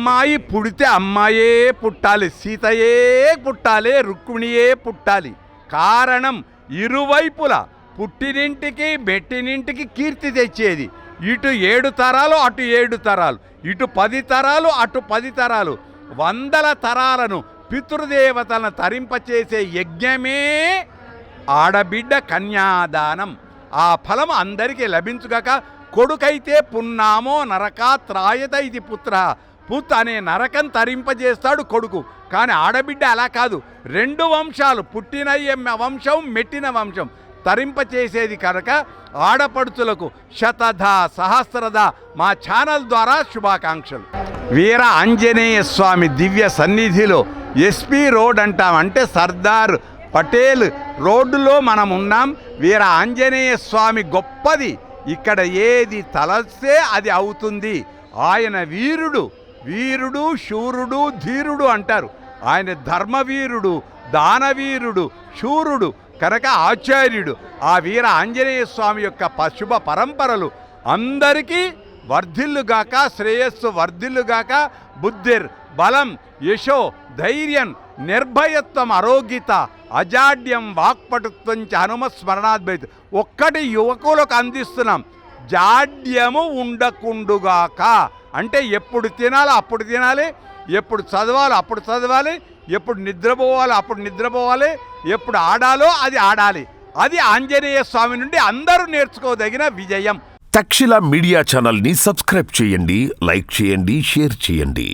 అమ్మాయి పుడితే అమ్మాయే పుట్టాలి, సీతయే పుట్టాలి, రుక్మిణియే పుట్టాలి. కారణం ఇరువైపుల పుట్టినింటికి మెట్టినింటికి కీర్తి తెచ్చేది. ఇటు 7 తరాలు అటు 7 తరాలు, ఇటు 10 తరాలు అటు 10 తరాలు, 100 తరాలను పితృదేవతలను తరింపచేసే యజ్ఞమే ఆడబిడ్డ కన్యాదానం. ఆ ఫలం అందరికీ లభించుగాక. కొడుకైతే పున్నామో నరకాత్రాయత ఇది పుత్ర, పుత్ అనే నరకం తరింపజేస్తాడు కొడుకు. కానీ ఆడబిడ్డ అలా కాదు, 2 వంశాలు, పుట్టిన వంశం మెట్టిన వంశం తరింపచేసేది కనుక ఆడపడుచులకు శతధ సహస్రధ మా ఛానల్ ద్వారా శుభాకాంక్షలు. వీర ఆంజనేయ స్వామి దివ్య సన్నిధిలో ఎస్పీ రోడ్ అంటాం, అంటే సర్దార్ పటేల్ రోడ్డులో మనం ఉన్నాం. వీర ఆంజనేయ స్వామి గొప్పది, ఇక్కడ ఏది తలస్తే అది అవుతుంది. ఆయన వీరుడు, వీరుడు శూరుడు ధీరుడు అంటారు. ఆయన ధర్మవీరుడు, దానవీరుడు, శూరుడు కనుక ఆచార్యుడు. ఆ వీర ఆంజనేయ స్వామి యొక్క శుభ పరంపరలు అందరికీ వర్ధిల్లుగాక, శ్రేయస్సు వర్ధిల్లుగాక. బుద్ధిర్ బలం యశో ధైర్యం నిర్భయత్వం ఆరోగ్యత అజాడ్యం వాక్పటుత్వం చ హనుమస్మరణాద్భైత. ఒక్కటి యువకులకు అందిస్తున్నాం, జాడ్యము ఉండకుండుగాక. అంటే ఎప్పుడు తినాలో అప్పుడు తినాలి, ఎప్పుడు చదవాలో అప్పుడు చదవాలి, ఎప్పుడు నిద్రపోవాలో అప్పుడు నిద్రపోవాలి, ఎప్పుడు ఆడాలో అది ఆడాలి. అది ఆంజనేయ స్వామి నుండి అందరూ నేర్చుకోదగిన విజయం. తక్షశిల మీడియా ఛానల్ని సబ్స్క్రైబ్ చేయండి, లైక్ చేయండి, షేర్ చేయండి.